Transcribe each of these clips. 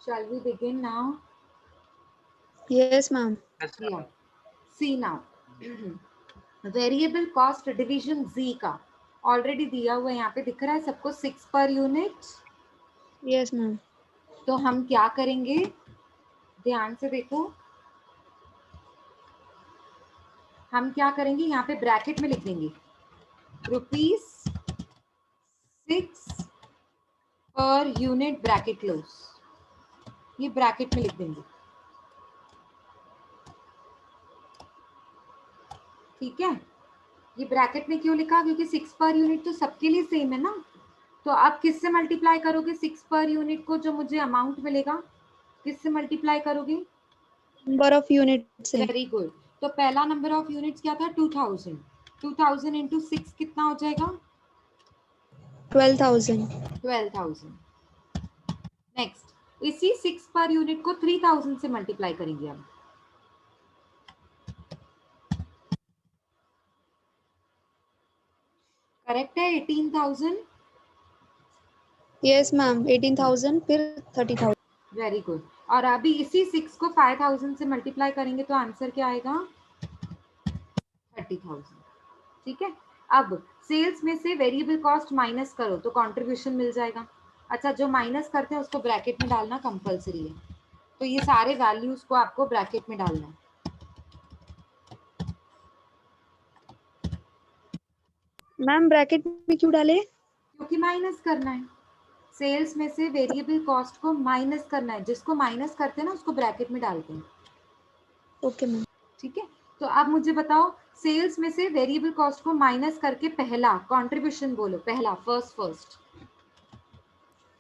Shall we begin now? Yes, ma'am. Yeah. See now. Variable cost division Z का already दिया हुआ है, यहाँ पे दिख रहा है सबको 6 पर यूनिट। Yes, ma'am. तो हम क्या करेंगे, ध्यान से देखो, हम क्या करेंगे, यहाँ पे ब्रैकेट में लिख देंगे ₹6 पर यूनिट ब्रैकेट क्लोज, ये ब्रैकेट में लिख देंगे। ठीक है, ये ब्रैकेट में क्यों लिखा, क्योंकि 6 पर यूनिट तो सबके लिए सेम है ना। तो आप किससे मल्टीप्लाई करोगे 6 पर यूनिट को, जो मुझे अमाउंट मिलेगा किससे मल्टीप्लाई करोगे? Number of units से। Very good. तो पहला नंबर ऑफ यूनिट्स क्या था 2000, 2000 इंटू 6 कितना हो जाएगा? 12,000। 12,000। नेक्स्ट इसी 6 पर यूनिट को 3000 से मल्टीप्लाई करेंगे हम। करेक्ट है 18,000। Yes, ma'am. 18,000 फिर 30,000। Very good. और अभी इसी 6 को 5000 से मल्टीप्लाई करेंगे तो आंसर क्या आएगा? 30,000। ठीक है, अब सेल्स में से वेरिएबल कॉस्ट माइनस करो तो कंट्रीब्यूशन मिल जाएगा। अच्छा, जो माइनस करते हैं उसको ब्रैकेट में डालना कंपलसरी है, तो ये सारे वैल्यूज को आपको ब्रैकेट में डालना है। मैम ब्रैकेट में क्यों डाले? क्योंकि माइनस करना है, सेल्स में से वेरिएबल कॉस्ट को माइनस करना है, जिसको माइनस करते हैं ना उसको ब्रैकेट में डालते हैं। Okay ma'am. ठीक है, तो आप मुझे बताओ, सेल्स में से वेरिएबल कॉस्ट को माइनस करके पहला कंट्रीब्यूशन बोलो, पहला फर्स्ट।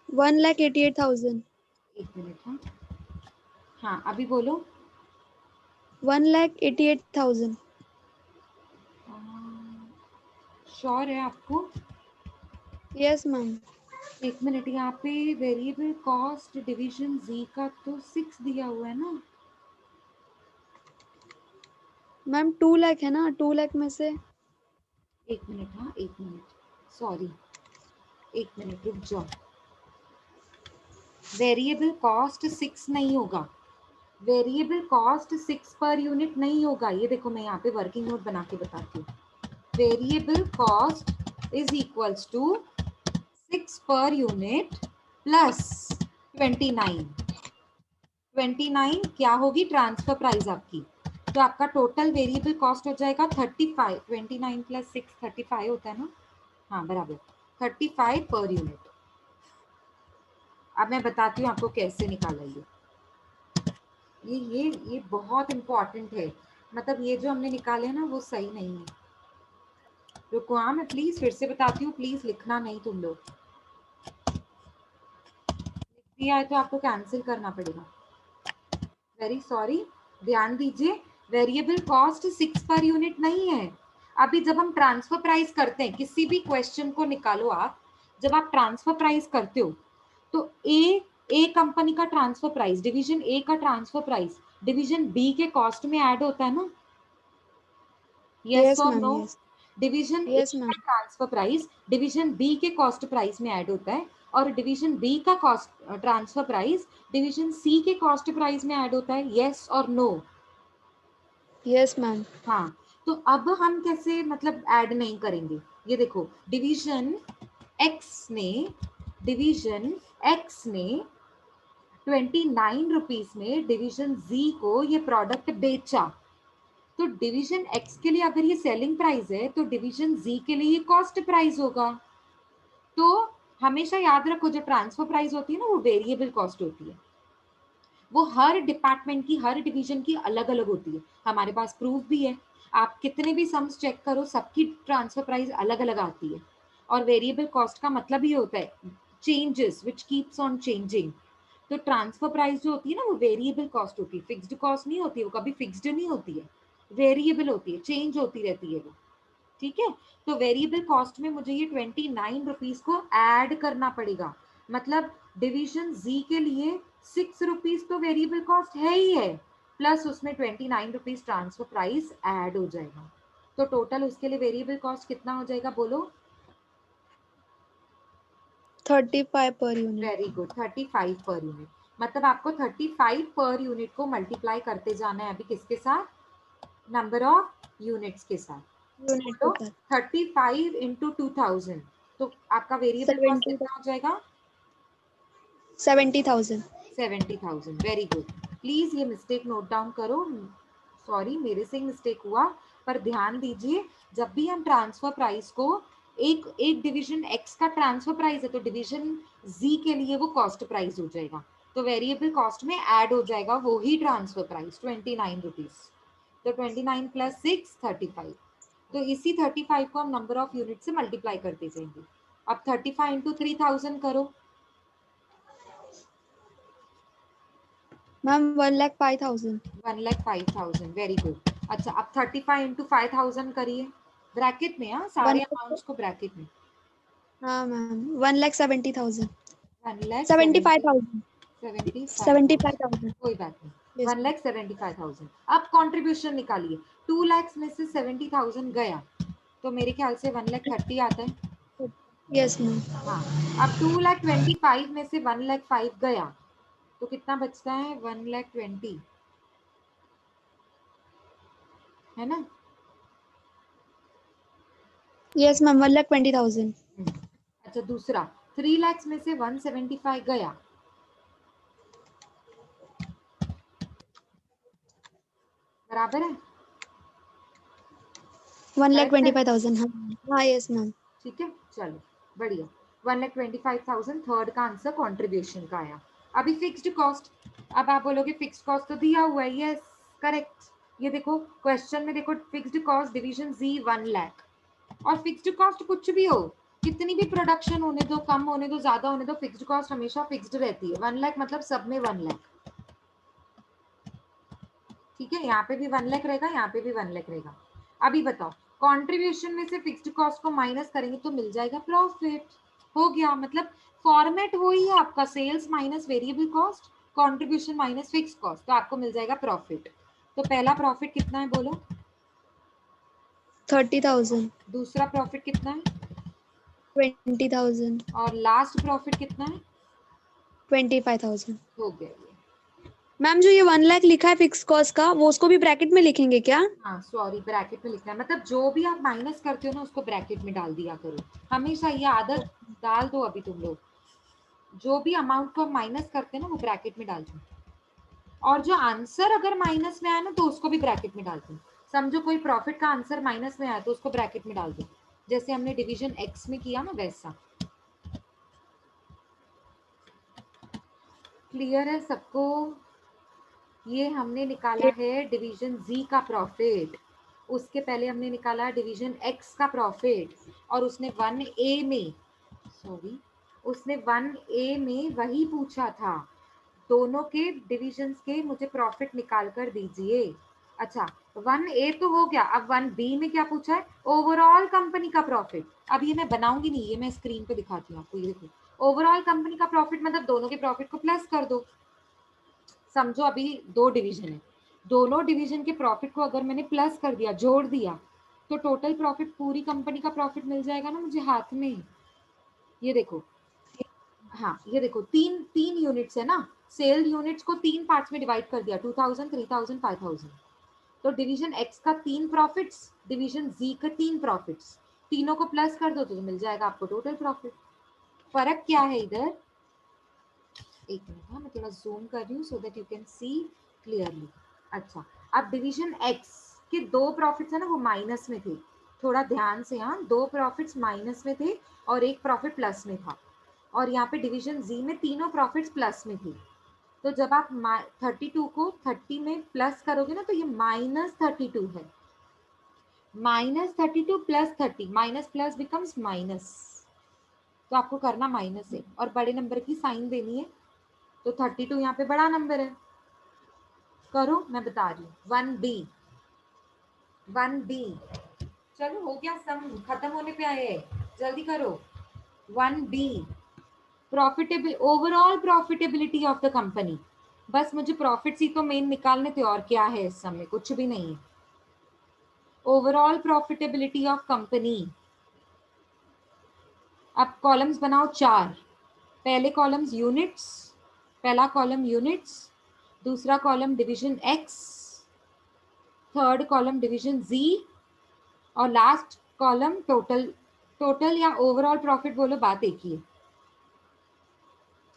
1,88,000। एक मिनट, हाँ हाँ अभी बोलो। 1,88,000। श्योर है आपको? Yes, ma'am. एक मिनट, यहाँ पे वेरिएबल कॉस्ट डिवीजन Z का तो 6 दिया हुआ है ना। मैम 2 लाख है ना, 2 लाख में से। एक मिनट, हाँ एक मिनट, सॉरी, एक मिनट रुक जाओ। वेरिएबल कॉस्ट 6 नहीं होगा, वेरिएबल कॉस्ट 6 पर यूनिट नहीं होगा। ये देखो मैं यहाँ पे वर्किंग नोट बना के बताती हूँ। Variable cost is equals to 6 per unit plus 29। 29 क्या होगी ट्रांसफर प्राइस आपकी, तो आपका टोटल वेरिएबल कॉस्ट हो जाएगा 35। 29 प्लस 6 35 होता है ना, हाँ बराबर 35 पर यूनिट। अब मैं बताती हूँ आपको कैसे निकाला ये बहुत इंपॉर्टेंट है, मतलब ये जो हमने निकाले हैं ना वो सही नहीं है। रुको, हाँ मैं प्लीज फिर से बताती हूँ, प्लीज लिखना नहीं तुम लोग, लिख दिया है तो आपको कैंसिल करना पड़ेगा। वेरी सॉरी, ध्यान दीजिए, वेरिएबल कॉस्ट 6 पर यूनिट नहीं है। अभी जब हम ट्रांसफर प्राइस करते हैं, किसी भी क्वेश्चन को निकालो आप, जब आप ट्रांसफर प्राइस करते हो तो ए कंपनी का ट्रांसफर प्राइस, डिवीजन ए का ट्रांसफर प्राइस डिवीजन बी के कॉस्ट में ऐड होता है ना, यस Yes, और ma'am. No? Yes। Division A Yes, का ma'am. Transfer price division B के कॉस्ट प्राइस में ऐड होता है, और डिवीजन बी का cost transfer price division C के कॉस्ट प्राइस में ऐड होता है, यस और नो? Yes, ma'am. हाँ, तो अब हम कैसे मतलब ऐड नहीं करेंगे, ये देखो डिवीजन एक्स ने 29 रुपीज में डिवीजन जी को ये प्रोडक्ट बेचा, तो डिवीजन एक्स के लिए अगर ये सेलिंग प्राइस है तो डिवीजन जी के लिए ये कॉस्ट प्राइस होगा। तो हमेशा याद रखो, जो ट्रांसफर प्राइस होती है ना वो वेरिएबल कॉस्ट होती है, वो हर डिपार्टमेंट की, हर डिवीजन की अलग अलग होती है। हमारे पास प्रूफ भी है, आप कितने भी सम्स चेक करो सबकी ट्रांसफर प्राइस अलग अलग आती है। और वेरिएबल कॉस्ट का मतलब ये होता है changes which keeps on changing. तो ट्रांसफर प्राइस जो होती है ना वो वेरिएबल कॉस्ट होती है, फिक्स्ड कॉस्ट नहीं होती, वो कभी फिक्स्ड नहीं होती है, वेरिएबल होती है, चेंज होती रहती है वो। ठीक है, तो वेरिएबल कॉस्ट में मुझे ये 29 रुपीज को ऐड करना पड़ेगा, मतलब डिवीजन जी के लिए 6 रुपीज तो वेरिएबल कॉस्ट है ही है, प्लस उसमें 29 रुपीज ट्रांसफर प्राइस ऐड हो जाएगा, तो टोटल उसके लिए वेरिएबल कॉस्ट कितना हो जाएगा बोलो? 35 per unit. Very good, 35 per unit. मतलब आपको 35 पर यूनिट को मल्टीप्लाई करते जाना है अभी किसके साथ, नंबर ऑफ यूनिट्स के साथ। यूनिट तो के साथ 35 इंटू 2000, तो आपका वेरिएबल कॉस्ट 70 कितना हो जाएगा, 70,000। 70,000। Very good. प्लीज ये मिस्टेक नोट डाउन करो, सॉरी मेरे से ही मिस्टेक हुआ, पर ध्यान दीजिए जब भी हम ट्रांसफर प्राइस को एक एक डिवीजन एक्स का ट्रांसफर प्राइस है तो डिवीजन जी के लिए वो कॉस्ट प्राइस हो जाएगा, तो वेरिएबल कॉस्ट में ऐड हो जाएगा वो ही ट्रांसफर प्राइस 29 रुपीज। तो 29 प्लस 6 35, तो इसी 35 को हम नंबर ऑफ यूनिट से मल्टीप्लाई करते जाएंगे। अब 35 इंटू 3000 करो, मैम 1,05,000। 1,05,000। Very good. अच्छा अब 35 इंटू 5,000 करिए, ब्रैकेट में, हाँ सारे 1 अमाउंट्स को ब्रैकेट में। हाँ मैम 1,70,000। 1,70,000, 75,000। 75,000, 75,000। कोई बात नहीं, यस 1,75,000। अब कंट्रीब्यूशन निकालिए, 2 लाख में से 70,000 गया तो मेरे ख्याल से 1,30,000 आता है। Yes ma'am. हाँ, अब 2,25,000 में से 1,05,000 गया तो कितना बचता है, 1,20,000, है ना। Yes ma'am 1,20,000। अच्छा दूसरा, 3 लाख में से 175 गया, बराबर है, 1,25,000। हाँ हाँ यस मैम। ठीक है चलो बढ़िया। 1,25,000 थर्ड का आंसर कंट्रीब्यूशन का आया। अभी फिक्स्ड कॉस्ट, अब आप बोलोगे फिक्स्ड कॉस्ट तो दिया हुआ है, यस करेक्ट। ये देखो क्वेश्चन में देखो, फिक्स्ड कॉस्ट डिवीजन जी 1 लाख, और फिक्स्ड कॉस्ट कुछ भी हो, कितनी भी प्रोडक्शन होने दो, कम होने दो, ज्यादा होने दो, फिक्स्ड कॉस्ट हमेशा फिक्स्ड रहती है। 1 लाख मतलब सब में 1 लाख, ठीक है, यहाँ पे भी 1 लाख रहेगा, यहाँ पे भी 1 लाख रहेगा। अभी बताओ कंट्रीब्यूशन में से फिक्स्ड कॉस्ट को माइनस करेंगे तो मिल जाएगा प्रॉफिट, हो गया। मतलब फॉर्मेट वही है आपका, sales minus variable cost, contribution minus fix cost, तो आपको मिल जाएगा प्रॉफिट। तो पहला प्रॉफिट कितना है बोलो, 30,000। दूसरा प्रॉफिट कितना है, 20,000। और लास्ट प्रॉफिट कितना है, 25,000। हो गया ये। मैम जो ये 1 लाख लिखा है फिक्स कॉस्ट का, वो उसको भी ब्रैकेट में लिखेंगे क्या? हाँ सॉरी ब्रैकेट में लिखना है, मतलब जो भी आप माइनस करते हो ना उसको ब्रैकेट में डाल दिया करो हमेशा, ये आदत डाल दो अभी तुम लोग, जो भी अमाउंट को माइनस करते हैं ना वो ब्रैकेट में डालते हैं, और जो आंसर अगर माइनस में आया ना तो उसको भी ब्रैकेट में डालते हैं। समझो कोई प्रॉफिट का आंसर माइनस में आया तो उसको ब्रैकेट में डाल दो, जैसे हमने डिवीजन एक्स में किया ना वैसा। क्लियर है सबको, ये हमने निकाला है डिवीजन जी का प्रॉफिट, उसके पहले हमने निकाला डिवीजन एक्स का प्रॉफिट, और उसने 1A में, सॉरी उसने 1A में वही पूछा था, दोनों के डिविजन्स के मुझे प्रॉफिट निकाल कर दीजिए। अच्छा 1A तो हो गया, अब 1B में क्या पूछा है, ओवरऑल कंपनी का प्रॉफिट। अब ये मैं बनाऊंगी नहीं, ये मैं स्क्रीन पे दिखाती हूँ आपको, ये देखो ओवरऑल कंपनी का प्रॉफिट मतलब दोनों के प्रॉफिट को प्लस कर दो। समझो अभी दो डिवीजन है, दोनों डिवीजन के प्रॉफिट को अगर मैंने प्लस कर दिया, जोड़ दिया, तो टोटल प्रॉफिट पूरी कंपनी का प्रॉफिट मिल जाएगा ना मुझे हाथ में। ये देखो, हाँ ये देखो तीन तीन यूनिट्स है ना, सेल यूनिट्स को तीन पार्ट्स में डिवाइड कर दिया, 2000, 3000, 5000। तो डिवीजन एक्स का 3 प्रॉफिट्स, डिवीजन जी का 3 प्रॉफिट्स, तीनों को प्लस कर दो तो मिल जाएगा आपको टोटल प्रॉफिट। फर्क क्या है इधर, एक मिनट, हाँ मैं थोड़ा जूम कर रही हूँ so that you can see clearly. अच्छा अब डिवीजन एक्स के 2 प्रॉफिट्स है ना वो माइनस में थे, थोड़ा ध्यान से, हाँ 2 प्रॉफिट्स माइनस में थे और एक प्रॉफिट प्लस में था, और यहाँ पे डिवीजन जी में तीनों प्रॉफिट्स प्लस में थी। तो जब आप 32 को 30 में प्लस करोगे ना तो ये -32 है, -32 plus 30, minus plus becomes minus, तो आपको करना माइनस है और बड़े नंबर की साइन देनी है, तो 32 यहाँ पे बड़ा नंबर है। करो मैं बता रही हूँ, 1B, चलो हो गया, सम खत्म होने पे आए हैं, जल्दी करो। 1B profitable, overall profitability of the company, बस मुझे प्रॉफिट्स ही तो मेन निकालने थे, और क्या है इस समय, कुछ भी नहीं है। ओवरऑल प्रॉफिटेबिलिटी ऑफ कंपनी, अब कॉलम्स बनाओ 4, पहले कॉलम्स यूनिट्स, पहला कॉलम यूनिट्स, दूसरा column division X, third column division G और लास्ट कॉलम टोटल। टोटल या ओवरऑल प्रॉफिट बोलो, बात एक ही है।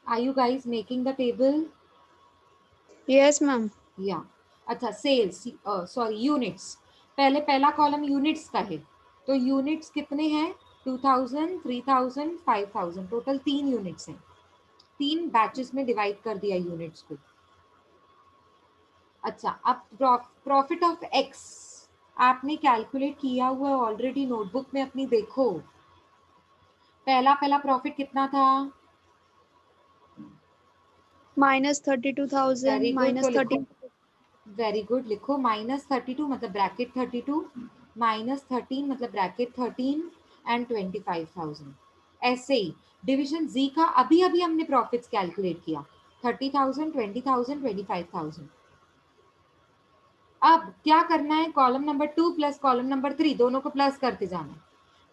Are you guys making the table? Yes ma'am. या अच्छा, सेल्स सॉरी यूनिट्स, पहले पहला कॉलम यूनिट्स का है, तो यूनिट्स कितने हैं? 2000, 3000, 5000, टोटल 3 यूनिट्स हैं। 3 बैचेस में डिवाइड कर दिया यूनिट्स को। अच्छा, अब प्रॉफिट ऑफ एक्स आपने कैलकुलेट किया हुआ ऑलरेडी, नोटबुक में अपनी देखो। पहला पहला प्रॉफिट कितना था? -32,000 वेरी गुड, तो लिखो, -13। वेरी गुड, लिखो -32 मतलब ब्रैकेट 32, -13 मतलब ब्रैकेट 13 एंड 25,000। ऐसे ही डिवीजन जी का अभी अभी हमने प्रॉफिट्स कैलकुलेट किया, 30,000, 20,000, 25,000। अब क्या करना है? Column number 2 plus column number 3 दोनों को प्लस करते जाना है,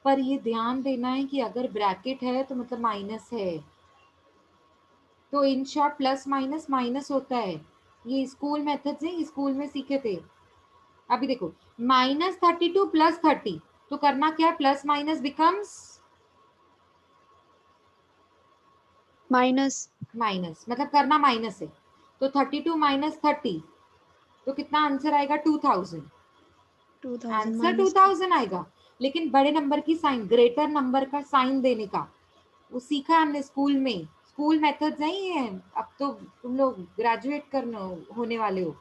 पर ये ध्यान देना है कि अगर ब्रैकेट है तो मतलब माइनस है, तो in short plus minus minus होता है। ये स्कूल मेथड्स हैं, स्कूल में सीखे थे। अभी देखो, -32 + 30, तो करना क्या है? Plus minus becomes minus minus, मतलब करना माइनस है, तो 32 - 30, तो कितना आंसर आएगा? 2000। 2000 आंसर -2। 2000 आएगा, लेकिन बड़े नंबर की साइन, ग्रेटर नंबर का साइन देने का वो सीखा है हमने स्कूल में। स्कूल मेथड्स हैं ये, अब तो तुम लोग ग्रेजुएट करने होने वाले हो,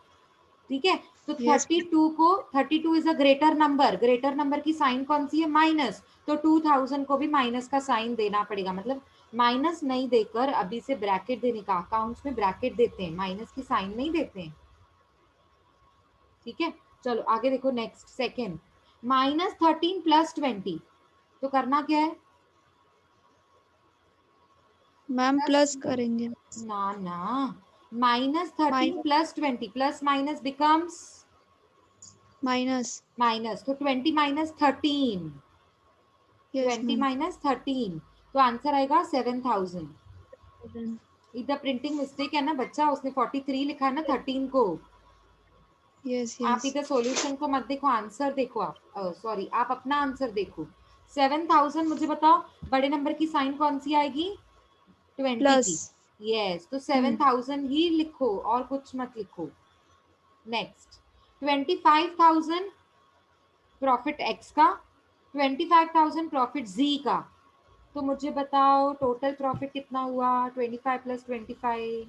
ठीक है? तो यस 32 को, 32 is a greater number, greater number की साइन कौन सी है? माइनस, तो 2000 को भी माइनस का साइन देना पड़ेगा, मतलब माइनस नहीं देकर अभी से ब्रैकेट देने का। अकाउंट्स में ब्रैकेट देते हैं, माइनस की साइन नहीं देते हैं, ठीक है? चलो आगे देखो, नेक्स्ट सेकेंड, -13 + 20, तो करना क्या है? मैम प्लस, प्लस करेंगे। ना ना, -13 minus + 20, plus minus becomes minus minus, तो 20 - 13, यस 20 मैम। - 13, तो आंसर आएगा 7000। इधर प्रिंटिंग मिस्टेक है ना बच्चा, उसने 43 लिखा है ना 13 को। यस आप यस। इधर सॉल्यूशन को मत देखो, आंसर देखो। आप सॉरी, आप अपना आंसर देखो। 7000, मुझे बताओ बड़े नंबर की साइन कौन सी आएगी? 20 प्लस। की। यस, तो 7000 ही लिखो और कुछ मत लिखो। नेक्स्ट, 25,000 प्रॉफिट एक्स का, 25,000 प्रॉफिट जी का, तो मुझे बताओ टोटल प्रॉफिट कितना हुआ? 25 + 25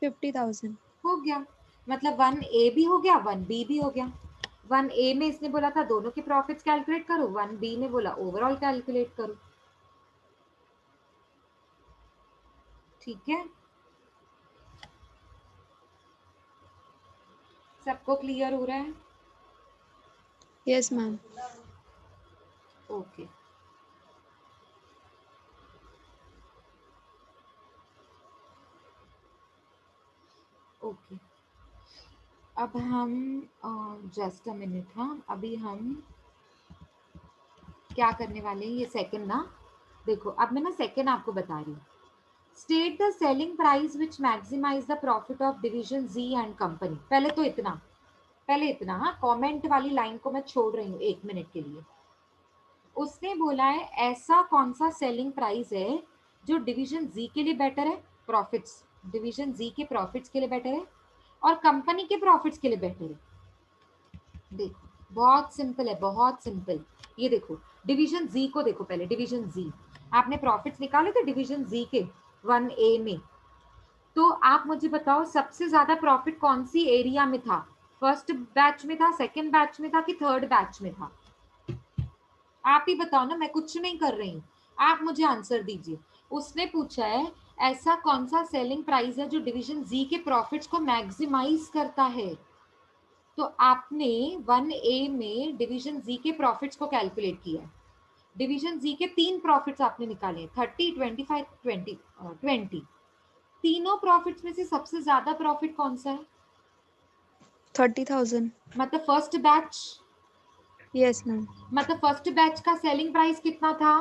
50,000। हो गया, मतलब 1A भी हो गया, 1B भी हो गया। 1A में इसने बोला था दोनों के प्रॉफिट्स कैलकुलेट करो, 1B ने बोला ओवरऑल कैलकुलेट करो, ठीक है? सबको क्लियर हो रहा है? Yes ma'am. Okay, okay. अब हम जस्ट अ मिनट, हाँ अभी हम क्या करने वाले हैं? ये सेकंड ना, देखो अब मैं ना सेकंड आपको बता रही हूँ। State the selling price which maximise the profit of division G and company. पहले तो इतना, पहले इतना, हाँ कमेंट वाली लाइन को मैं छोड़ रही हूँ 1 मिनट के लिए। उसने बोला है ऐसा कौन सा सेलिंग प्राइस है जो डिवीजन जी के लिए बेटर है, प्रॉफिट्स, डिवीजन जी के प्रॉफिट्स के लिए बेटर है और कंपनी के प्रॉफिट्स के लिए बेटर है। देखो बहुत सिंपल है, बहुत सिंपल। ये देखो डिवीजन जी को देखो, पहले डिवीजन जी, आपने प्रॉफिट्स निकाले थे डिवीजन जी के 1A में, तो आप मुझे बताओ सबसे ज्यादा प्रॉफिट कौन सी एरिया में था? फर्स्ट बैच में था, सेकंड बैच में था कि थर्ड बैच में था? आप ही बताओ ना, मैं कुछ नहीं कर रही हूँ, आप मुझे आंसर दीजिए। उसने पूछा है ऐसा कौन सा सेलिंग प्राइस है जो डिवीजन जी के प्रॉफिट्स को मैक्सिमाइज करता है, तो आपने 1A में डिवीजन जी के प्रॉफिट्स को कैलकुलेट किया है। डिवीजन जी के 3 प्रॉफिट्स आपने निकाले, 30, 25, 20। तीनों प्रॉफिट्स में से सबसे ज्यादा प्रॉफिट कौन सा है? 30,000। मतलब फर्स्ट बैच, यस मैम। मतलब फर्स्ट बैच का सेलिंग प्राइस कितना था?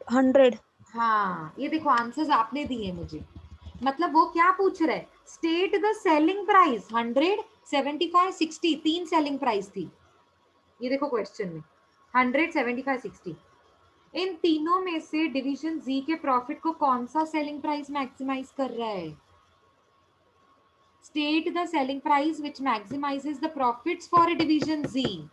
100। हाँ, ये देखो आंसर्स आपने दिए मुझे, मतलब वो क्या पूछ रहा है, स्टेट द सेलिंग प्राइस 100, 75, 60, तीन सेलिंग प्राइस थी। ये देखो क्वेश्चन में 100, 75, 60, इन तीनों में से डिवीजन जी के प्रॉफिट को कौन सा सेलिंग प्राइस मैक्सिमाइज कर रहा है? State the selling price which maximises the profits for a division G.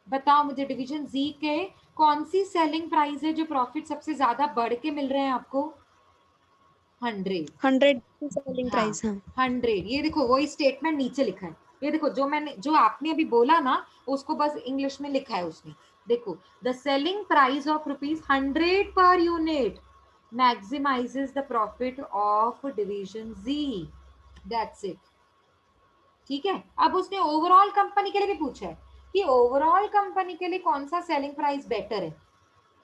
बताओ मुझे डिवीजन जी के कौन सी सेलिंग प्राइस है जो प्रॉफिट सबसे ज्यादा बढ़ के मिल रहे हैं आपको? 100। 100 सेलिंग हाँ, प्राइस, हाँ 100। ये देखो वही स्टेटमेंट नीचे लिखा है, ये देखो जो आपने अभी बोला ना उसको बस इंग्लिश में लिखा है उसने। देखो, the selling price of ₹100 per unit maximises the profit of division G, that's it. ठीक है, अब उसने ओवरऑल कंपनी के लिए भी पूछा है कि ओवरऑल कंपनी के लिए कौन सा सेलिंग प्राइस बेटर है।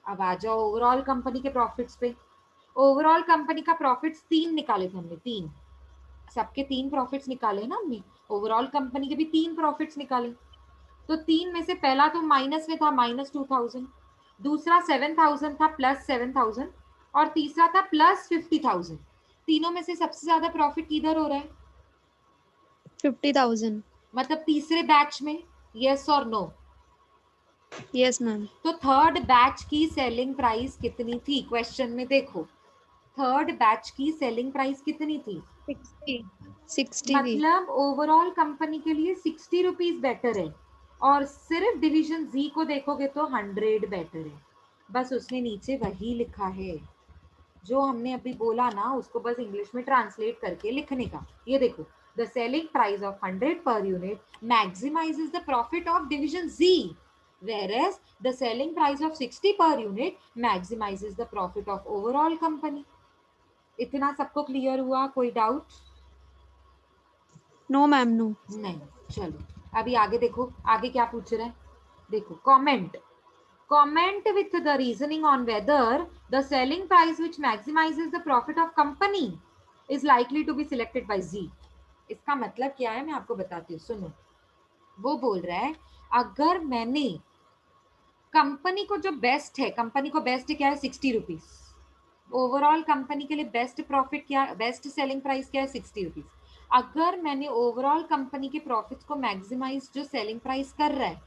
अब आ जाओ ओवरऑल कंपनी के प्रॉफिट्स पे। ओवरऑल कंपनी का प्रॉफिट्स तीन निकाले थे हमने, तीन, सबके तीन प्रॉफिट्स निकाले ना हमने, ओवरऑल कंपनी के भी तीन प्रॉफिट्स निकाले। तो तीन में से पहला तो माइनस में था, -2000, दूसरा 7000 था, +7000, और तीसरा था +50,000। तीनों में से सबसे ज्यादा प्रॉफिट किधर हो रहा है? 50,000। मतलब तीसरे बैच में, यस और नो? Yes ma'am. तो थर्ड बैच की सेलिंग प्राइस कितनी थी? क्वेश्चन में देखो, थर्ड बैच की सेलिंग प्राइस कितनी थी? 60 थी। मतलब ओवरऑल कंपनी के लिए 60 रुपीज बेटर है, और सिर्फ डिवीजन जी को देखोगे तो 100 बेटर है। बस उसने नीचे वही लिखा है जो हमने अभी बोला ना, उसको बस इंग्लिश में ट्रांसलेट करके लिखने का। ये देखो, the selling price of 100 per unit maximises the profit of division G, whereas the selling price of 60 per unit maximizes the profit of overall company। इतना सबको क्लियर हुआ? कोई डाउट? No ma'am, no. नहीं। चलो अभी आगे देखो, आगे क्या पूछ रहे हैं। देखो, comment, comment with the reasoning on whether the selling price which maximizes the profit of company is likely to be selected by Z। इसका मतलब क्या है मैं आपको बताती हूँ, सुनो। वो बोल रहा है अगर मैंने कंपनी को जो बेस्ट है, कंपनी को बेस्ट क्या है? 60 रुपीज। ओवरऑल कंपनी के लिए बेस्ट प्रॉफिट क्या, बेस्ट सेलिंग प्राइस क्या है? 60 रुपीज। अगर मैंने ओवरऑल कंपनी के प्रॉफिट्स को मैक्सिमाइज, जो सेलिंग प्राइस कर रहा है,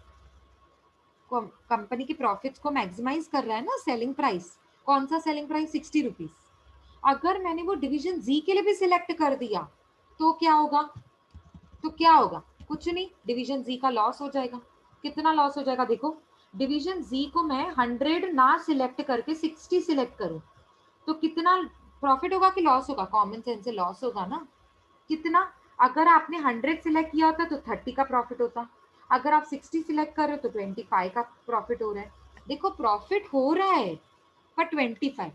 कंपनी के प्रॉफिट्स को मैक्सिमाइज कर रहा है ना सेलिंग प्राइस, कौन सा सेलिंग प्राइस? 60 रुपीज। अगर मैंने वो डिवीजन जी के लिए भी सिलेक्ट कर दिया तो क्या होगा? तो क्या होगा? कुछ नहीं, डिवीजन जी का लॉस हो जाएगा। कितना लॉस हो जाएगा? देखो, डिवीजन जी को मैं 100 ना सिलेक्ट करके 60 सिलेक्ट करूं तो कितना प्रॉफिट होगा कि लॉस होगा? कॉमन सेंस से लॉस होगा ना। कितना? अगर आपने 100 सिलेक्ट किया होता तो 30 का प्रॉफिट होता, अगर आप 60 सिलेक्ट कर रहे हो तो 25 का प्रॉफिट हो रहा है। देखो, प्रॉफिट हो रहा है पर 25,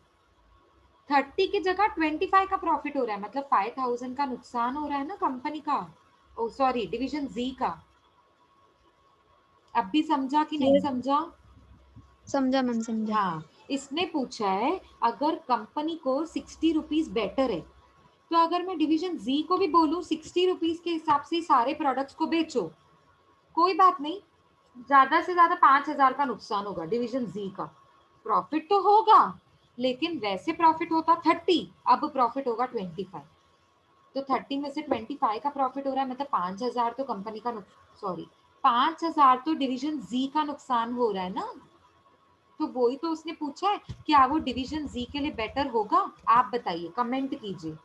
30 की जगह 25 का प्रॉफिट हो रहा है, मतलब 5000 का नुकसान हो रहा है ना कंपनी का, ओ सॉरी डिवीजन जी का। अब भी समझा कि नहीं ये समझा? समझा मैम, समझा। हाँ, इसने पूछा है अगर कंपनी को 60 रुपीज बेटर है, तो अगर मैं डिवीजन जी को भी बोलूं 60 रुपीज के हिसाब से सारे प्रोडक्ट्स को बेचो, कोई बात नहीं, ज्यादा से ज्यादा 5000 का नुकसान होगा डिवीजन जी का, प्रॉफिट तो होगा, लेकिन वैसे प्रॉफिट होता 30, अब प्रॉफिट होगा 25। तो 30 में से 25 का प्रॉफिट हो रहा है, मतलब 5000 तो कंपनी का, सॉरी 5000 तो डिवीजन जी का नुकसान हो रहा है ना। तो वही तो उसने पूछा है, क्या वो डिवीजन जी के लिए बेटर होगा? आप बताइए, कमेंट कीजिए,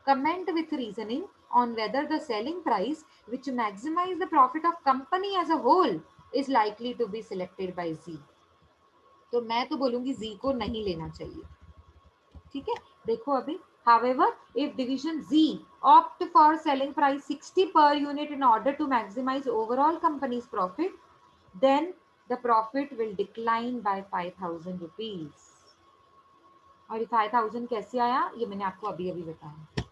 comment with reasoning on whether the selling price which maximise the profit of company as a whole is likely to be selected by G. तो मैं तो बोलूंगी जी को नहीं लेना चाहिए। ठीक है, देखो अभी, however if division Z opt for selling price 60 per unit in order to maximize overall company's profit, then the profit will decline by 5000 rupees। और ये 5000 कैसे आया ये मैंने आपको अभी अभी बताया।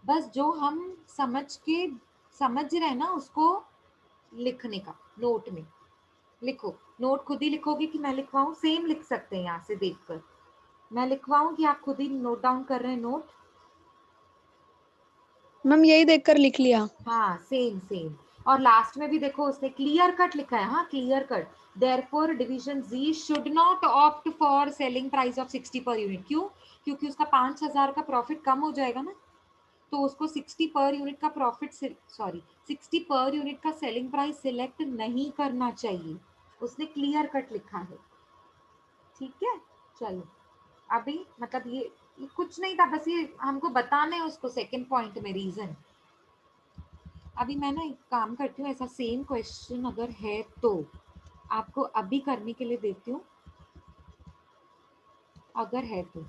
बस जो हम समझ रहे हैं ना उसको लिखने का, नोट में लिखो। नोट खुद ही लिखोगे कि मैं लिखवाऊं? सेम लिख सकते हैं यहाँ से देखकर। मैं लिखवाऊं कि आप खुद ही नोट डाउन कर रहे हैं नोट? मैम यही देखकर लिख लिया। हाँ, सेम सेम। और लास्ट में भी देखो उसने क्लियर कट लिखा है, हाँ clear cut, Therefore division Z should not opt for selling price of 60 per unit. क्यों? क्योंकि उसका 5,000 का प्रॉफिट कम हो जाएगा ना, तो उसको 60 पर यूनिट का प्रॉफिट 60 पर यूनिट का सेलिंग प्राइस सिलेक्ट नहीं करना चाहिए. उसने क्लियर कट लिखा है. ठीक है, चलो अभी मतलब ये कुछ नहीं था, बस ये हमको बताना है उसको सेकंड पॉइंट में रीजन. अभी मैं ना एक काम करती हूँ, ऐसा सेम क्वेश्चन अगर है तो आपको अभी करने के लिए देती हूँ, अगर है तो.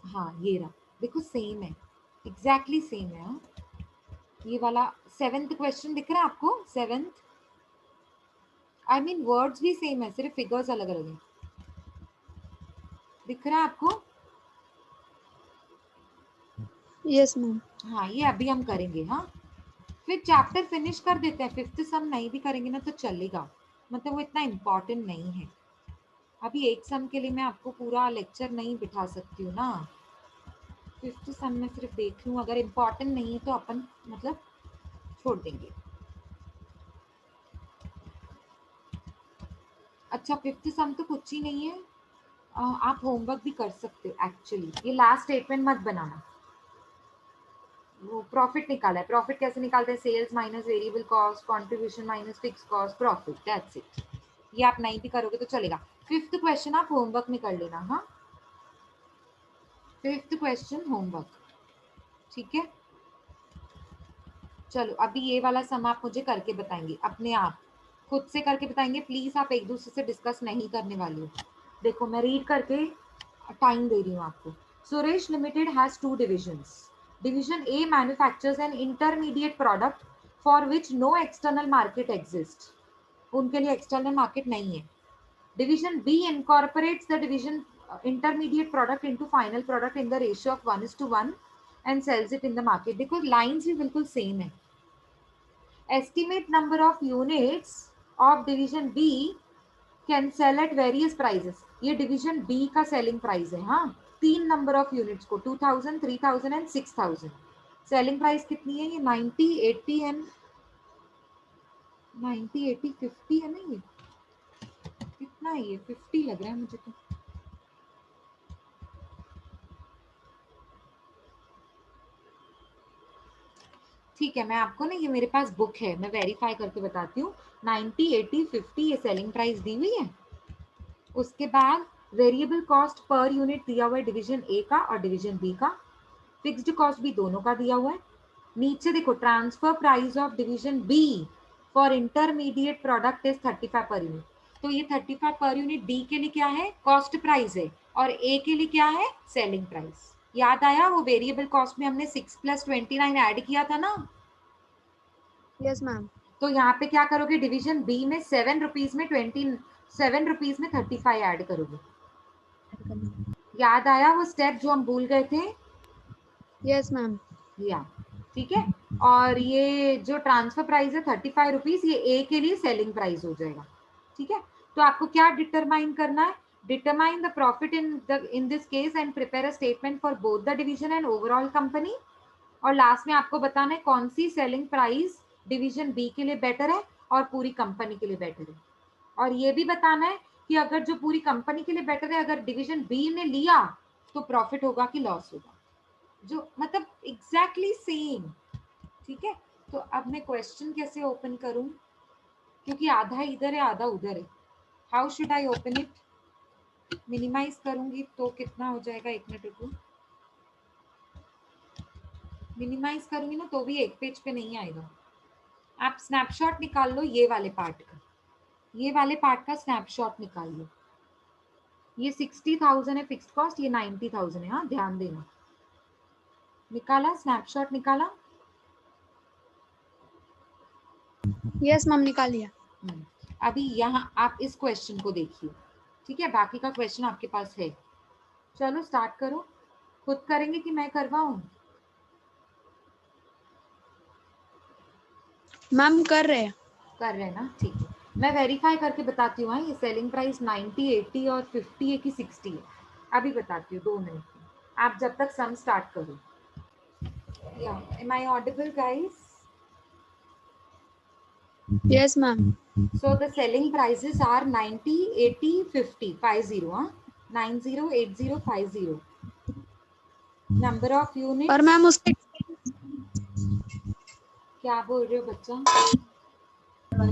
हाँ ये रहा, देखो सेम है, एग्जैक्टली सेम है. हाँ ये वाला 7th क्वेश्चन दिख रहा है आपको? 7th, आई मीन वर्ड्स भी सेम है, सिर्फ फिगर्स अलग अलग है. दिख रहा है आपको? Yes ma'am. हाँ ये अभी हम करेंगे. हाँ फिर चैप्टर फिनिश कर देते हैं. 5th सम नहीं भी करेंगे ना तो चलेगा, मतलब वो इतना इम्पोर्टेंट नहीं है. अभी एक सम के लिए मैं आपको पूरा लेक्चर नहीं बिठा सकती हूँ ना. 5th सम में सिर्फ देख लूँ, अगर इम्पोर्टेंट नहीं है तो अपन मतलब छोड़ देंगे. अच्छा 5th सम तो कुछ ही नहीं है, आप होमवर्क भी कर सकते हो एक्चुअली. ये लास्ट स्टेटमेंट मत बनाना. वो प्रॉफिट निकाला है. प्रॉफिट कैसे निकालते हैं? Sales minus variable cost, contribution minus fix cost, profit. That's it. ये आप नहीं भी करोगे तो चलेगा. 5th क्वेश्चन आप होमवर्क में कर लेना. हाँ 5th क्वेश्चन होमवर्क. ठीक है, चलो अभी ये वाला सम आप मुझे करके बताएंगे, अपने आप खुद से करके बताएंगे. प्लीज आप एक दूसरे से डिस्कस नहीं करने वाली हो. देखो मैं रीड करके टाइम दे रही हूँ आपको. Suresh limited has 2 divisions. Division A manufactures an intermediate product for which no external market exists. उनके लिए एक्सटर्नल मार्केट नहीं है. Division B incorporates the division intermediate product into final product in the ratio of 1:1 and sells it in the market. देखो lines भी बिल्कुल same है. Estimate number of units of division B can sell at various prices. ये division B का selling price है. हाँ 3 number of units को 2000, 3000 and 6000. Selling price कितनी है? ये 90, 80 एंड 90, 80, 50 है ना. ये कितना है? ये 50 लग रहा है मुझे तो. ठीक है, मैं आपको ना ये मेरे पास बुक है, मैं वेरीफाई करके बताती हूँ. 90, 80, 50 ये सेलिंग प्राइस दी हुई है. उसके बाद वेरिएबल कॉस्ट पर यूनिट दिया हुआ है डिवीजन ए का और डिवीजन बी का. फिक्स्ड कॉस्ट भी दोनों का दिया हुआ है. नीचे देखो transfer price of division B for intermediate product is 35 per unit. तो ये 35 पर यूनिट डी के लिए क्या है? कॉस्ट प्राइस है. और ए के लिए क्या है? Selling price. याद आया? वो वेरिएबल कॉस्ट में हमने 6 + 29 ऐड किया था ना. Yes ma'am. तो यहाँ पे क्या करोगे? डिवीजन बी में 7 रुपीज में 27 रुपीज में 35 ऐड करोगे. याद आया वो स्टेप जो हम भूल गए थे? Yes ma'am. या ठीक है. और ये जो ट्रांसफर प्राइस है 35 रुपीज, ये ए के लिए सेलिंग प्राइस हो जाएगा. ठीक है, तो आपको क्या डिटरमाइन करना है? Determine the profit in this case and prepare a statement for both the division and overall company. और लास्ट में आपको बताना है कौन सी सेलिंग प्राइस डिवीजन बी के लिए बेटर है और पूरी कंपनी के लिए बेटर है. और ये भी बताना है कि अगर जो पूरी कंपनी के लिए बेटर है, अगर डिवीजन बी ने लिया तो प्रॉफिट होगा कि लॉस होगा. जो मतलब एग्जैक्टली सेम. ठीक है, तो अब मैं क्वेश्चन कैसे ओपन करूं, क्योंकि आधा इधर है आधा उधर है. How should I open it? Minimise करूंगी तो कितना हो जाएगा? 1 मिनट रुको. मिनिमाइज करूंगी ना तो भी एक पेज पे नहीं आएगा. आप स्नैपशॉट निकाल लो ये वाले पार्ट का. ये वाले पार्ट का स्नैपशॉट निकाल लो. ये 60,000 है फिक्स्ड कॉस्ट, ये 90,000 है. हाँ ध्यान देना. निकाला? स्नैपशॉट निकाला? यस मैम निकाल लिया. अभी यहाँ आप इस क्वेश्चन को देखिए. ठीक है, बाकी का क्वेश्चन आपके पास है. चलो स्टार्ट करो. खुद करेंगे कि मैं करवाऊं? मैम कर रहे हैं. कर रहे हैं ना, ठीक है. मैं वेरीफाई करके बताती हूँ. ये सेलिंग प्राइस 90, 80 और 50 है कि 60 है, अभी बताती हूँ 2 मिनट में. आप जब तक सम स्टार्ट करो. Yeah, am I audible, guys? Yes, ma'am. So the selling prices are 90, 80, 50, 50, huh? 90, 80, 50. Number of और units. मैम उसके क्या बोल रहे हो बच्चा?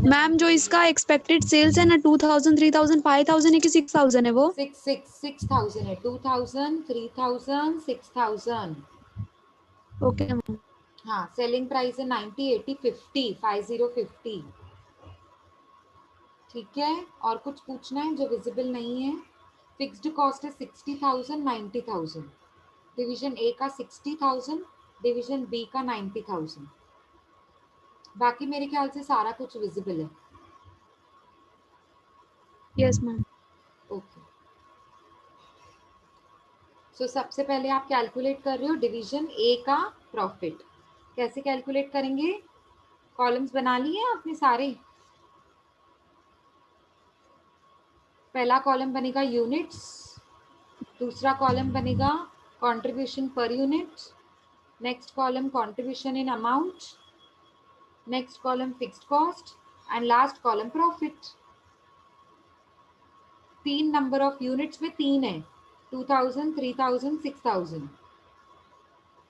मैम जो इसका एक्सपेक्टेड सेल्स है ना 2000 3000 5000 है कि 6000 है वो 6,000 है. 2,000, 3,000, 6,000. ओके मैम हाँ, सेलिंग प्राइस है 90, 80, 50, 50, 50. ठीक है. और कुछ पूछना है जो विजिबल नहीं है? फिक्स्ड कॉस्ट है 60,000, 90,000. डिवीजन ए का 60,000, डिवीजन बी का 90,000. बाकी मेरे ख्याल से सारा कुछ विजिबल है. Yes ma'am okay. सो सबसे पहले आप कैलकुलेट कर रहे हो डिवीजन ए का प्रॉफिट. कैसे कैलकुलेट करेंगे? कॉलम्स बना लिए आपने सारे? पहला कॉलम बनेगा यूनिट्स, दूसरा कॉलम बनेगा contribution per unit, next column contribution in amount, next column fixed cost and last column profit. 3 number of units में 3 है, 2000, 3000, 6000.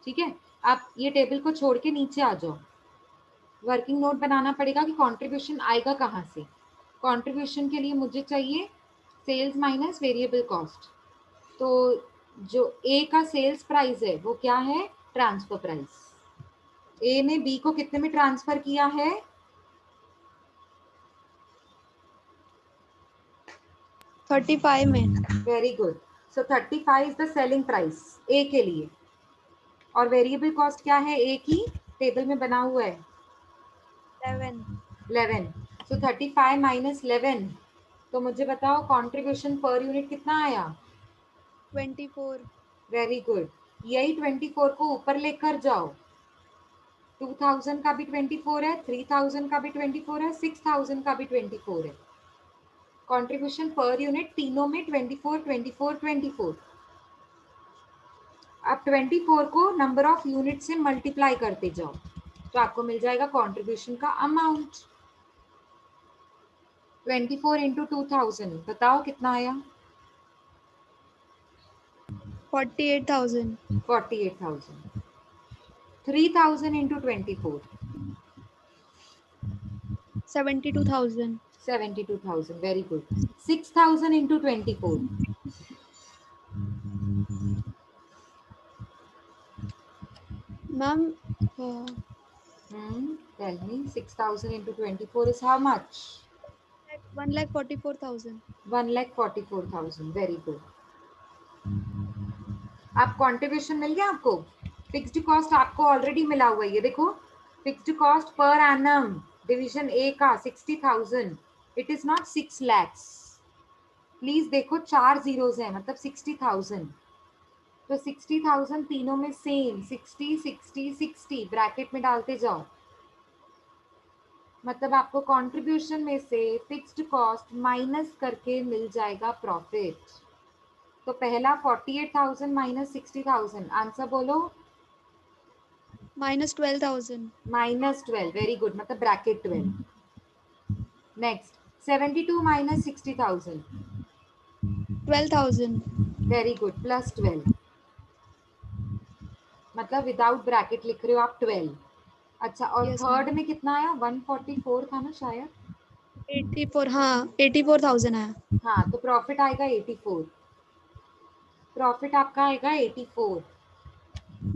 ठीक है. आप ये टेबल को छोड़ के नीचे आ जाओ. वर्किंग नोट बनाना पड़ेगा कि कंट्रीब्यूशन आएगा कहाँ से. कंट्रीब्यूशन के लिए मुझे चाहिए सेल्स माइनस वेरिएबल कॉस्ट. तो जो ए का सेल्स प्राइस है वो क्या है? Transfer price. ए ने बी को कितने में ट्रांसफर किया है? 35 में very good. So 35 is the selling price A के लिए. और वेरिएबल कॉस्ट क्या है ए की? टेबल में बना हुआ है 11. सो 35 माइनस 11. तो मुझे बताओ कंट्रीब्यूशन पर यूनिट कितना आया? 24 वेरी गुड. यही 24 को ऊपर लेकर जाओ. 2000 का भी 24 है, 3000 का भी 24 है, 6000 का भी 24 है. कंट्रीब्यूशन पर यूनिट तीनों में 24, 24, 24. अब 24 को नंबर ऑफ यूनिट से मल्टीप्लाई करते जाओ तो आपको मिल जाएगा कंट्रीब्यूशन का अमाउंट. 24 इंटू 2000 बताओ कितना आया? 48000 48,000. 3000 into 24 72000 72,000. Very good. 6,000 into 24 ma'am tell me 6,000 into 24 is how much? 1,44,000 1,44,000. Very good. आप कंट्रीब्यूशन मिल गया आपको? फिक्स्ड कॉस्ट आपको ऑलरेडी मिला हुआ है. ये देखो fixed cost per annum division A का 60,000. It is not 6 lakhs. Please देखो 4 जीरोज है मतलब 60,000. तो 60,000 तीनों में सेम 60, 60, 60 ब्रैकेट में डालते जाओ. मतलब आपको कंट्रीब्यूशन में से फिक्स्ड कॉस्ट माइनस करके मिल जाएगा प्रॉफिट. तो पहला 48,000 माइनस 60,000. आंसर बोलो. -12,000 -12. Very good. मतलब bracket 12. Next 72 minus 60,000. 12,000 very good. +12. मतलब विदाउट ब्रैकेट लिख रहे हो आप 12. अच्छा. और Yes, थर्ड में कितना आया? 144 था ना शायद. 84 हाँ 84,000 है हाँ तो प्रॉफिट आएगा 84. प्रॉफिट आपका आएगा 84.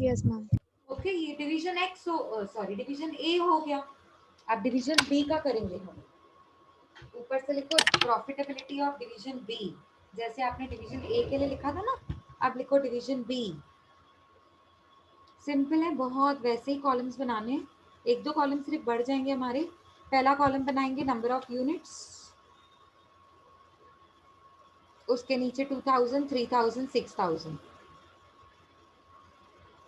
Yes ma'am okay. ये division X sorry division A हो गया. अब डिवीजन बी का करेंगे हम. ऊपर से लिखो प्रॉफिटेबिलिटी ऑफ डिवीजन बी. जैसे आपने डिवीजन ए के लिए लिखा था ना, अब लिखो डिवीजन बी. सिंपल है बहुत. वैसे ही कॉलम्स बनाने हैं. एक दो कॉलम सिर्फ बढ़ जाएंगे हमारे. पहला कॉलम बनाएंगे नंबर ऑफ यूनिट्स, उसके नीचे 2000, 3000, 6000.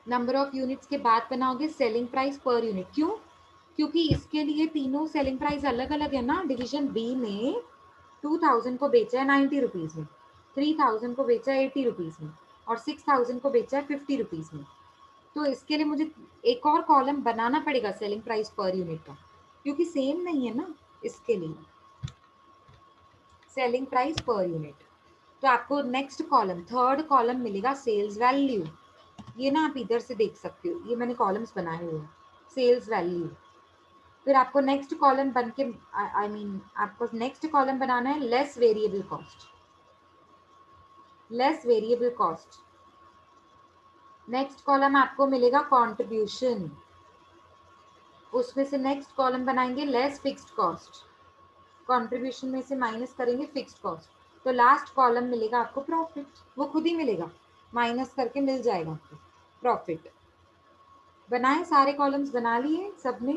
नंबर ऑफ यूनिट्स के बाद बनाओगे सेलिंग प्राइस पर यूनिट. क्यों? क्योंकि इसके लिए तीनों सेलिंग प्राइस अलग अलग है ना. डिवीजन बी में 2000 को बेचा है 90 रुपीज में, 3000 को बेचा है 80 रुपीज में और 6000 को बेचा है 50 रुपीज में. तो इसके लिए मुझे एक और कॉलम बनाना पड़ेगा सेलिंग प्राइस पर यूनिट का, क्योंकि सेम नहीं है ना इसके लिए सेलिंग प्राइस पर यूनिट। तो आपको नेक्स्ट कॉलम, थर्ड कॉलम मिलेगा सेल्स वैल्यू। ये ना आप इधर से देख सकते हो, ये मैंने कॉलम्स बनाए हुए हैं, सेल्स वैल्यू। फिर आपको नेक्स्ट कॉलम बन के आई मीन आपको नेक्स्ट कॉलम बनाना है less variable cost, less variable cost. Next column आपको मिलेगा कंट्रीब्यूशन, उसमें से नेक्स्ट कॉलम बनाएंगे लेस फिक्स्ड कॉस्ट, कंट्रीब्यूशन में से माइनस करेंगे फिक्स्ड कॉस्ट, तो लास्ट कॉलम मिलेगा आपको प्रॉफिट। वो खुद ही मिलेगा, माइनस करके मिल जाएगा आपको प्रॉफिट। बनाए सारे कॉलम्स बना लिए सबने?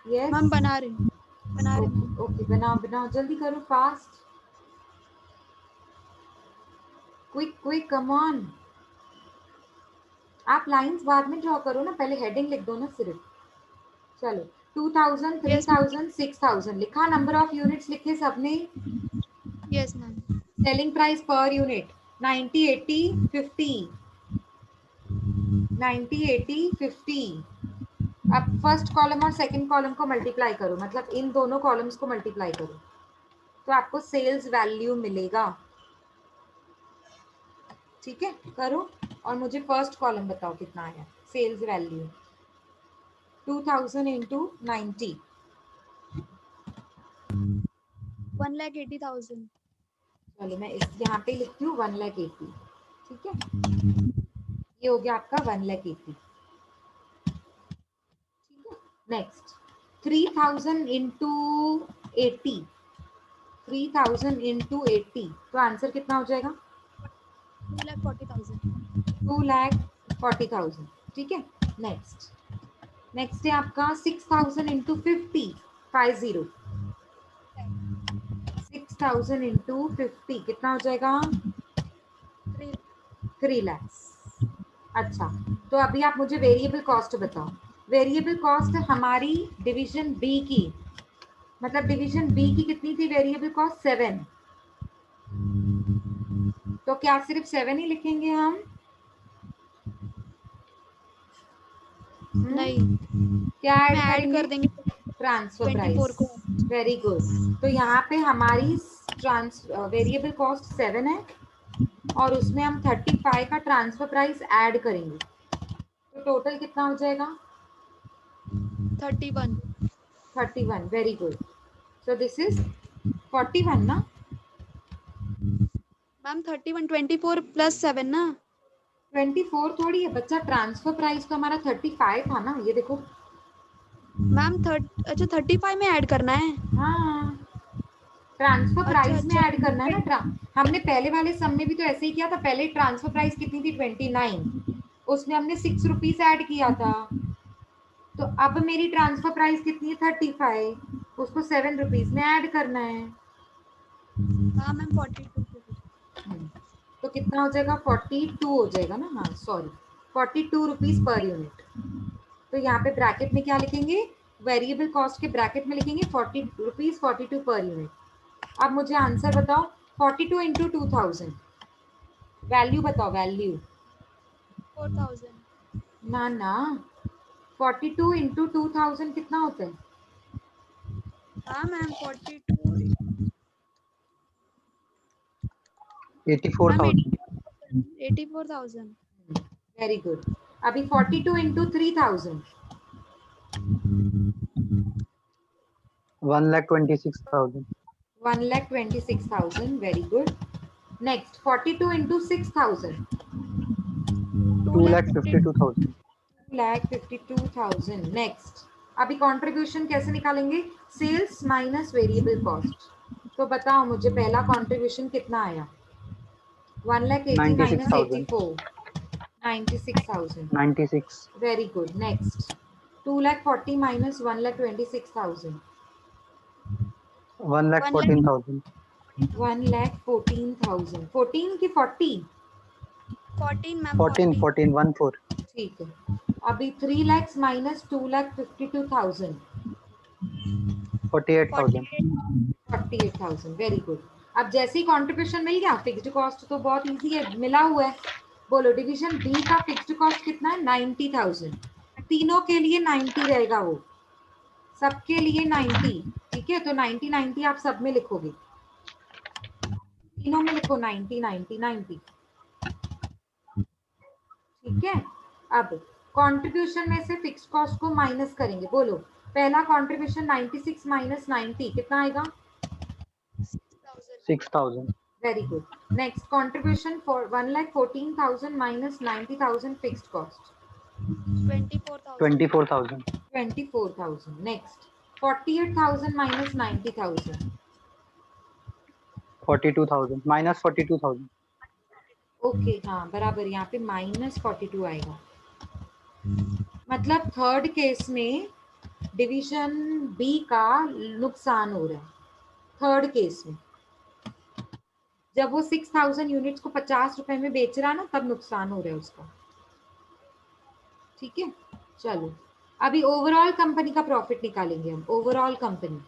यस मैम बना रही हूँ, बना रही हूँ। ओके बनाओ बनाओ, जल्दी करो, fast, quick quick, come on. आप लाइंस बाद में ड्रॉ करो ना, पहले हेडिंग लिख दो ना सिर्फ। चलो 2000, यस 3000, 6000 लिखा, नंबर ऑफ यूनिट्स लिखे सबने। Yes ma'am. Selling price per unit 90, 80, 50, 90, 80, 50। अब फर्स्ट कॉलम और सेकंड कॉलम को मल्टीप्लाई करो, मतलब इन दोनों कॉलम्स को मल्टीप्लाई करो, तो आपको सेल्स वैल्यू मिलेगा। ठीक है, करो और मुझे फर्स्ट कॉलम बताओ कितना आया सेल्स वैल्यू। 2000 इंटू 90, 1,80,000। चलो मैं इस यहाँ पे लिखती हूँ 1,80,000। ठीक है, ये हो गया आपका 1,80,000। ठीक है, नेक्स्ट 3000 इंटू 80, 3000 इंटू 80, तो आंसर कितना हो जाएगा? 2,40,000। 2,40,000। ठीक है, नेक्स्ट नेक्स्ट है आपका 6000 इंटू 50, 50, 6000 इंटू 50 कितना हो जाएगा? 3 lakhs। अच्छा, तो अभी आप मुझे वेरिएबल कॉस्ट बताओ। वेरिएबल कॉस्ट हमारी डिवीजन बी की, मतलब डिवीजन बी की कितनी थी वेरिएबल कॉस्ट? 7। तो क्या सिर्फ 7 ही लिखेंगे हम? नहीं, क्या मैं ऐड ऐड करेंगे? कर देंगे ट्रांसफर 24 प्राइस। को। Very good. तो यहाँ पे हमारी वेरिएबल कॉस्ट 7 है और उसमें हम 35 का ट्रांसफर प्राइस ऐड करेंगे, तो टोटल कितना हो जाएगा? 31। 31। Very good. So this is 41 ना? मैम 31, 24 प्लस 7 ना। 24 थोड़ी है बच्चा, ट्रांसफर प्राइस तो हमारा 35 था ना, ये देखो। मैम अच्छा 35 में ऐड करना है। हाँ, ट्रांसफर अच्छा प्राइस में अच्छा। ऐड करना है ना। हमने पहले वाले सम में भी तो ऐसे ही किया था, पहले ट्रांसफर प्राइस कितनी थी? 29, उसमें हमने 6 रुपीज ऐड किया था। तो अब मेरी ट्रांसफर प्राइस कितनी है? 35, उसको 7 रुपीज में ऐड करना है। हाँ मैम 42। तो कितना हो जाएगा? 42 हो जाएगा ना, हाँ सॉरी, 42 रुपीज पर यूनिट। तो यहाँ पे ब्रैकेट में क्या लिखेंगे? वेरिएबल कॉस्ट के ब्रैकेट में लिखेंगे 40 रुपीज 42 पर यूनिट। अब मुझे आंसर बताओ, 42 इंटू 2000, वैल्यू बताओ, वैल्यू। 4,000। ना ना, 42 इंटू 2000 कितना होता है? हाँ मैम 42। 84,000। 84,000। Very good. अभी 42 into 3000, 1,26,000। 1,26,000। Very good. Next 42 into 6000, 2,52,000। 2,52,000। Next, अभी कंट्रीब्यूशन कैसे निकालेंगे? Sales minus variable cost. तो बताओ मुझे पहला कंट्रीब्यूशन कितना आया? 1,80,000 minus 96,000। 84, 96,000। 96। Very good. Next 2,40,000 minus 1,26,000, 1,14,000। 1,14,000। 14 की 40? 14 मैम 14, 14। 14, 14। ठीक है। अभी 3 lakhs माइनस 2,52,000, 48,000। 48। 48,000। Very good. अब जैसे ही कंट्रीब्यूशन मिल गया, फिक्स्ड कॉस्ट तो बहुत इजी है, मिला हुआ है। बोलो डिवीजन बी का फिक्स्ड कॉस्ट कितना है? 90,000। तीनों के लिए 90 रहेगा, वो सबके लिए 90। ठीक है, तो 90 90 आप सब में लिखोगे, तीनों में लिखो 90 90 90। ठीक है, अब कंट्रीब्यूशन में से फिक्स्ड कॉस्ट को माइनस करेंगे। बोलो पहला कंट्रीब्यूशन 96 माइनस 90 कितना आएगा? 6,000. Very good. Next contribution for 1,14,000 minus 90,000 fixed cost 24,000. 24,000। Next 48,000 minus 90,000 42,000. Minus 42,000. Okay हाँ बराबर, यहाँ पे माइनस 42 आएगा। मतलब थर्ड केस में डिवीजन बी का नुकसान हो रहा है। थर्ड केस में जब वो 6,000 यूनिट्स को 50 रुपए में बेच रहा ना, तब नुकसान हो रहा है उसका। ठीक है, चलो अभी ओवरऑल कंपनी का प्रॉफिट निकालेंगे हम। ओवरऑल कंपनी,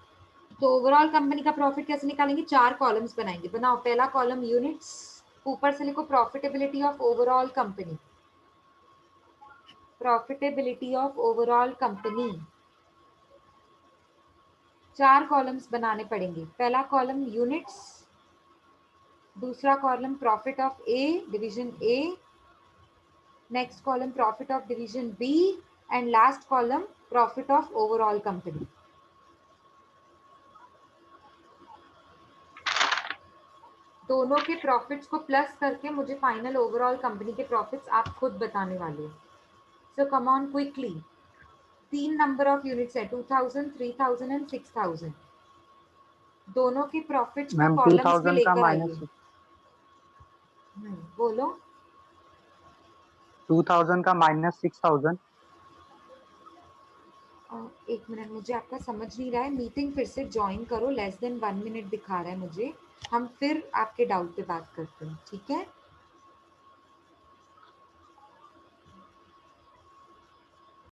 तो ओवरऑल कंपनी का प्रॉफिट कैसे निकालेंगे? 4 कॉलम्स बनाएंगे। बनाओ, पहला कॉलम यूनिट्स, ऊपर से लिखो profitability of overall company. Profitability of overall company, 4 columns बनाने पड़ेंगे। पहला कॉलम यूनिट्स, दूसरा column profit of A, division A, next column profit of division B, and last column profit of overall company. दोनों के profits को plus करके मुझे final overall company के प्रॉफिट्स आप खुद बताने वाले हो। So come on quickly. 3 number of units है, 2,000, 3,000 एंड 6,000। दोनों के प्रॉफिट्स को मैम कॉलम्स में 2,000 का लेकर आइए। माइनस बोलो 2,000 का माइनस 6,000. एक मिनट, मुझे आपका समझ नहीं रहा है। मीटिंग फिर से ज्वाइन करो, लेस देन 1 मिनट दिखा रहा है मुझे। हम फिर आपके डाउट पे बात करते हैं, ठीक है?